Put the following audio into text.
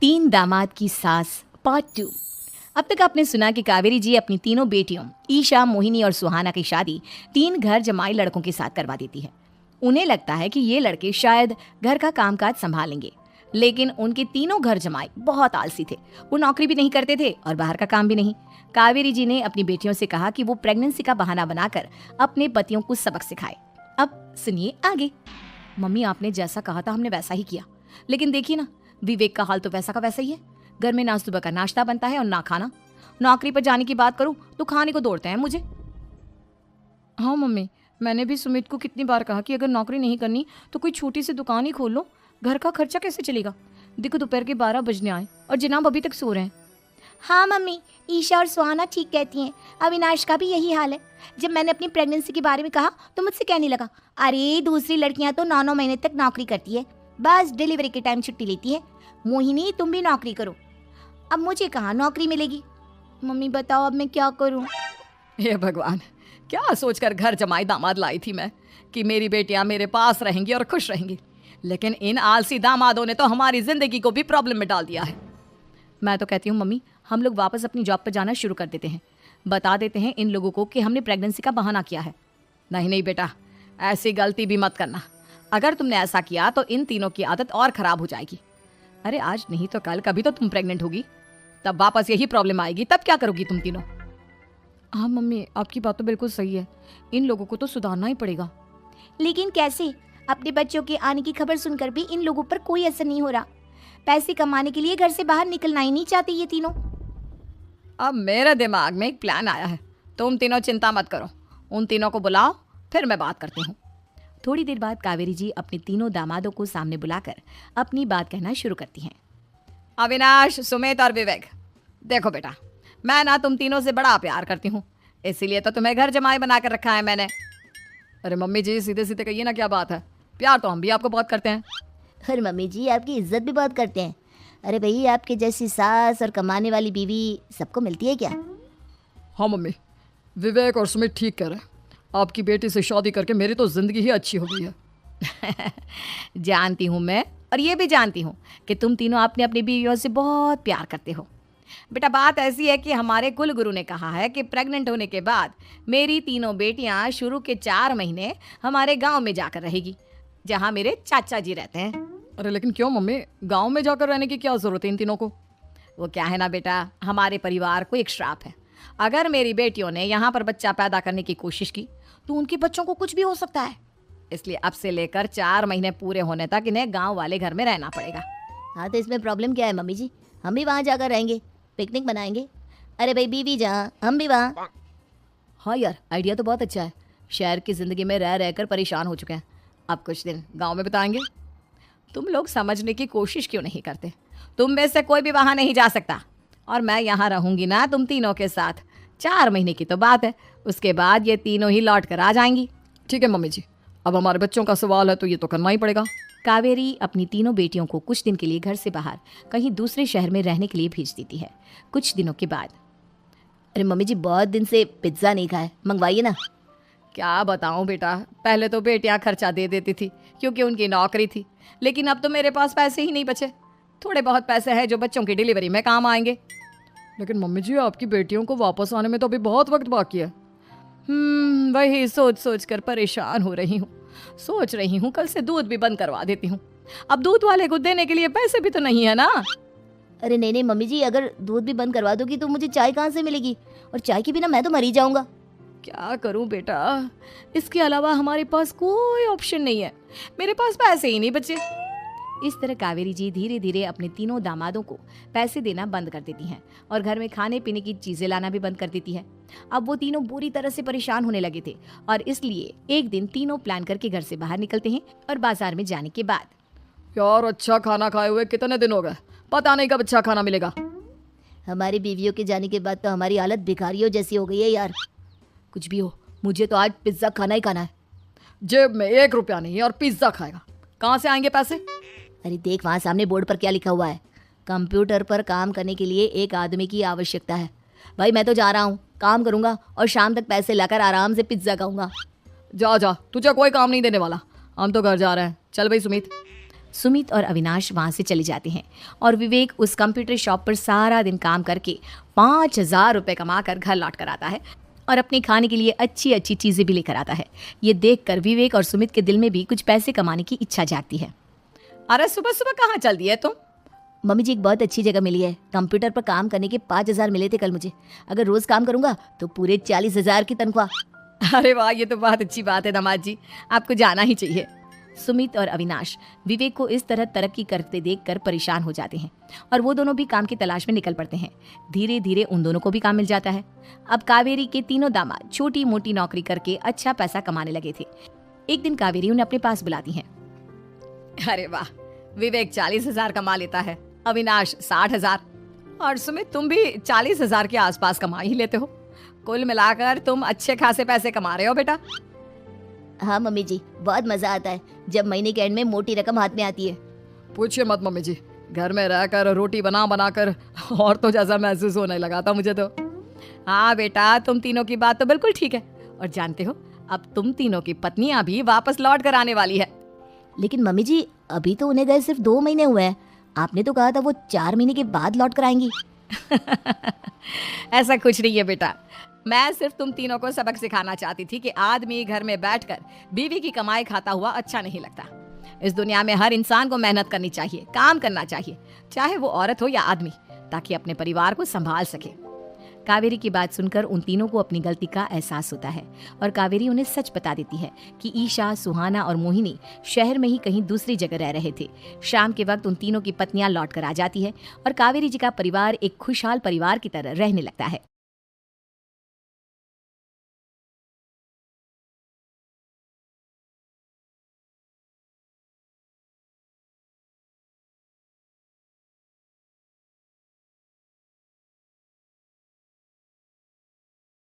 तीन दामाद की सास पार्ट 2। अब तक आपने सुना कि कावेरी जी अपनी तीनों बेटियों ईशा, मोहिनी और सुहाना की शादी 3 घर जमाई लड़कों के साथ करवा देती है। उन्हें लगता है कि ये लड़के शायद घर का कामकाज संभालेंगे, लेकिन उनके तीनों घर जमाई बहुत आलसी थे। वो नौकरी भी नहीं करते थे और बाहर का काम भी नहीं। कावेरी जी ने अपनी बेटियों से कहा कि वो प्रेगनेंसी का बहाना बनाकर अपने पतियों को सबक सिखाए। अब सुनिए आगे। मम्मी, आपने जैसा कहा था हमने वैसा ही किया, लेकिन देखिए ना, विवेक का हाल तो वैसा का वैसा ही है। घर में ना सुबह का नाश्ता बनता है और ना खाना। नौकरी पर जाने की बात करूं तो खाने को दौड़ते हैं मुझे। हाँ मम्मी, मैंने भी सुमित को कितनी बार कहा कि अगर नौकरी नहीं करनी तो कोई छोटी सी दुकान ही खोल लो। घर का खर्चा कैसे चलेगा? देखो दोपहर के 12 बजने आए और जनाब अभी तक सो रहे हैं। हाँ मम्मी, ईशा और सुहाना ठीक कहती हैं। अविनाश का भी यही हाल है। जब मैंने अपनी प्रेगनेंसी के बारे में कहा तो मुझसे कहने लगा, अरे दूसरी लड़कियां तो 9-9 महीने तक नौकरी करती है, बस डिलीवरी के टाइम छुट्टी लेती है। मोहिनी, तुम भी नौकरी करो। अब मुझे कहाँ नौकरी मिलेगी? मम्मी बताओ अब मैं क्या करूँ? हे भगवान, क्या सोचकर घर जमाई दामाद लाई थी मैं कि मेरी बेटियां मेरे पास रहेंगी और खुश रहेंगी, लेकिन इन आलसी दामादों ने तो हमारी जिंदगी को भी प्रॉब्लम में डाल दिया है। मैं तो कहती हूँ मम्मी, हम लोग वापस अपनी जॉब पर जाना शुरू कर देते हैं। बता देते हैं इन लोगों को कि हमने प्रेगनेंसी का बहाना किया है। नहीं नहीं बेटा, ऐसी गलती भी मत करना। अगर तुमने ऐसा किया तो इन तीनों की आदत और खराब हो जाएगी। अरे आज नहीं तो कल कभी तो तुम प्रेग्नेंट होगी, तब वापस यही प्रॉब्लम आएगी। तब क्या करोगी तुम तीनों? हाँ मम्मी, आपकी बात तो बिल्कुल सही है। इन लोगों को तो सुधारना ही पड़ेगा। लेकिन कैसे? अपने बच्चों के आने की खबर सुनकर भी इन लोगों पर कोई असर नहीं हो रहा। पैसे कमाने के लिए घर से बाहर निकलना ही नहीं चाहते ये तीनों। अब मेरे दिमाग में एक प्लान आया है। तुम तीनों चिंता मत करो, उन तीनों को बुलाओ, फिर मैं बात करती हूँ। थोड़ी देर बाद कावेरी जी अपने तीनों दामादों को सामने बुलाकर अपनी बात कहना शुरू करती हैं। अविनाश, सुमित और विवेक, देखो बेटा, मैं ना तुम तीनों से बड़ा प्यार करती हूँ, इसीलिए तो तुम्हें घर जमाई बना कर रखा है मैंने। अरे मम्मी जी, सीधे सीधे कहिए ना, क्या बात है? प्यार तो हम भी आपको बहुत करते हैं। अरे मम्मी जी, आपकी इज्जत भी बहुत करते हैं। अरे भाई, आपके जैसी सास और कमाने वाली बीवी सबको मिलती है क्या? हाँ मम्मी, विवेक और सुमित ठीक कह रहे हैं। आपकी बेटी से शादी करके मेरी तो जिंदगी ही अच्छी हो गई है। जानती हूँ मैं, और ये भी जानती हूँ कि तुम तीनों अपनी अपनी बीवियों से बहुत प्यार करते हो। बेटा, बात ऐसी है कि हमारे कुल गुरु ने कहा है कि प्रेग्नेंट होने के बाद मेरी तीनों बेटियां शुरू के 4 महीने हमारे गांव में जाकर रहेगी, जहां मेरे चाचा जी रहते हैं। अरे लेकिन क्यों मम्मी, गांव में जाकर रहने की क्या जरूरत है इन तीनों को? वो क्या है ना बेटा, हमारे परिवार को एक श्राप है। अगर मेरी बेटियों ने यहाँ पर बच्चा पैदा करने की कोशिश की तो उनके बच्चों को कुछ भी हो सकता है। इसलिए अब से लेकर 4 महीने पूरे होने तक इन्हें गांव वाले घर में रहना पड़ेगा। हाँ तो इसमें प्रॉब्लम क्या है मम्मी जी? हम भी वहाँ जाकर रहेंगे, पिकनिक मनाएंगे। अरे भाई, बीवी जहाँ हम भी वहाँ। हाँ यार, आइडिया तो बहुत अच्छा है। शहर की ज़िंदगी में रह रहकर परेशान हो चुके हैं, अब कुछ दिन गांव में बिताएंगे। तुम लोग समझने की कोशिश क्यों नहीं करते? तुम में से कोई भी वहाँ नहीं जा सकता, और मैं यहाँ रहूँगी ना तुम तीनों के साथ। 4 महीने की तो बात है, उसके बाद ये तीनों ही लौट कर आ जाएंगी। ठीक है मम्मी जी, अब हमारे बच्चों का सवाल है तो ये तो करना ही पड़ेगा। कावेरी अपनी तीनों बेटियों को कुछ दिन के लिए घर से बाहर कहीं दूसरे शहर में रहने के लिए भेज देती है। कुछ दिनों के बाद, अरे मम्मी जी, बहुत दिन से पिज्ज़ा नहीं खाया, मंगवाइए ना। क्या बताऊं बेटा, पहले तो बेटियां खर्चा दे देती थी क्योंकि उनकी नौकरी थी, लेकिन अब तो मेरे पास पैसे ही नहीं बचे। थोड़े बहुत पैसे हैं जो बच्चों की डिलीवरी में काम आएंगे। लेकिन मम्मी जी, आपकी बेटियों को वापस आने में तो अभी बहुत वक्त बाकी है। वही सोच सोच कर परेशान हो रही हूँ। सोच रही हूँ कल से दूध भी बंद करवा देती हूँ। अब दूध वाले को देने के लिए पैसे भी तो नहीं है ना। अरे नहीं नहीं मम्मी जी, अगर दूध भी बंद करवा दोगी तो मुझे चाय कहाँ से मिलेगी? और चाय के बिना मैं तो मर ही जाऊंगा। क्या करूं बेटा, इसके अलावा हमारे पास कोई ऑप्शन नहीं है। मेरे पास पैसे ही नहीं बचे। इस तरह कावेरी जी धीरे धीरे अपने तीनों दामादों को पैसे देना बंद कर देती हैं और घर में खाने पीने की चीजें लाना भी बंद कर देती है। अब वो तीनों बुरी तरह से परेशान होने लगे थे, और इसलिए एक दिन तीनों प्लान करके घर से बाहर निकलते हैं। और बाजार में जाने के बाद, यार अच्छा खाना खाए हुए कितने दिन हो गए, पता नहीं कब अच्छा खाना मिलेगा। हमारी बीवियों के जाने के बाद तो हमारी हालत भिखारियों जैसी हो गई है यार। कुछ भी हो, मुझे तो आज पिज्जा खाना ही खाना है। जेब में 1 रुपया नहीं है और पिज्जा खाएगा, कहाँ से आएंगे पैसे? अरे देख, वहाँ सामने बोर्ड पर क्या लिखा हुआ है, कंप्यूटर पर काम करने के लिए एक आदमी की आवश्यकता है। भाई मैं तो जा रहा हूँ, काम करूँगा और शाम तक पैसे लाकर आराम से पिज्ज़ा खाऊंगा। जा जा, तुझे कोई काम नहीं देने वाला, हम तो घर जा रहे हैं। चल भाई सुमित। सुमित और अविनाश वहाँ से चले जाते हैं और विवेक उस कंप्यूटर शॉप पर सारा दिन काम करके 5,000 रुपये कमा कर घर लौट कर आता है और अपने खाने के लिए अच्छी अच्छी चीज़ें भी लेकर आता है। ये देखकर विवेक और सुमित के दिल में भी कुछ पैसे कमाने की इच्छा जागती है। अरे सुबह सुबह कहाँ चल दी है तुम? मम्मी जी एक बहुत अच्छी जगह मिली है। कंप्यूटर पर काम करने के 5,000 मिले थे कल मुझे। अगर रोज काम करूंगा तो पूरे 40,000 की तनख्वाह। अरे वाह, ये तो बहुत अच्छी बात है दामाद जी, आपको जाना ही चाहिए। सुमित और अविनाश विवेक को इस तरह तरक्की करते देखकर परेशान हो जाते हैं और वो दोनों भी काम की तलाश में निकल पड़ते हैं। धीरे धीरे उन दोनों को भी काम मिल जाता है। अब कावेरी के तीनों दामाद छोटी मोटी नौकरी करके अच्छा पैसा कमाने लगे थे। एक दिन कावेरी उन्हें अपने पास बुलाती है। अरे वाह, विवेक 40,000 कमा लेता है, अविनाश 60,000 और सुमित तुम भी 40,000 के आसपास कमा ही लेते हो। कुल मिलाकर तुम अच्छे खासे पैसे कमा रहे हो बेटा। हाँ मम्मी जी, बहुत मजा आता है जब महीने के एंड में मोटी रकम हाथ में आती है। पूछिए मत मम्मी जी, घर में रहकर रोटी बना बना कर और तो जैसा महसूस होने लगा था मुझे तो। हाँ बेटा, तुम तीनों की बात तो बिल्कुल ठीक है। और जानते हो, अब तुम तीनों की पत्नियां भी वापस लौट कर आने वाली है। लेकिन मम्मी जी अभी तो उन्हें गए सिर्फ 2 महीने हुए हैं। आपने तो कहा था वो 4 महीने के बाद लौट कर आएंगी। ऐसा कुछ नहीं है बेटा, मैं सिर्फ तुम तीनों को सबक सिखाना चाहती थी कि आदमी घर में बैठकर बीवी की कमाई खाता हुआ अच्छा नहीं लगता। इस दुनिया में हर इंसान को मेहनत करनी चाहिए, काम करना चाहिए, चाहे वो औरत हो या आदमी, ताकि अपने परिवार को संभाल सके। कावेरी की बात सुनकर उन तीनों को अपनी गलती का एहसास होता है और कावेरी उन्हें सच बता देती है कि ईशा, सुहाना और मोहिनी शहर में ही कहीं दूसरी जगह रह रहे थे। शाम के वक्त उन तीनों की पत्नियां लौट कर आ जाती है और कावेरी जी का परिवार एक खुशहाल परिवार की तरह रहने लगता है।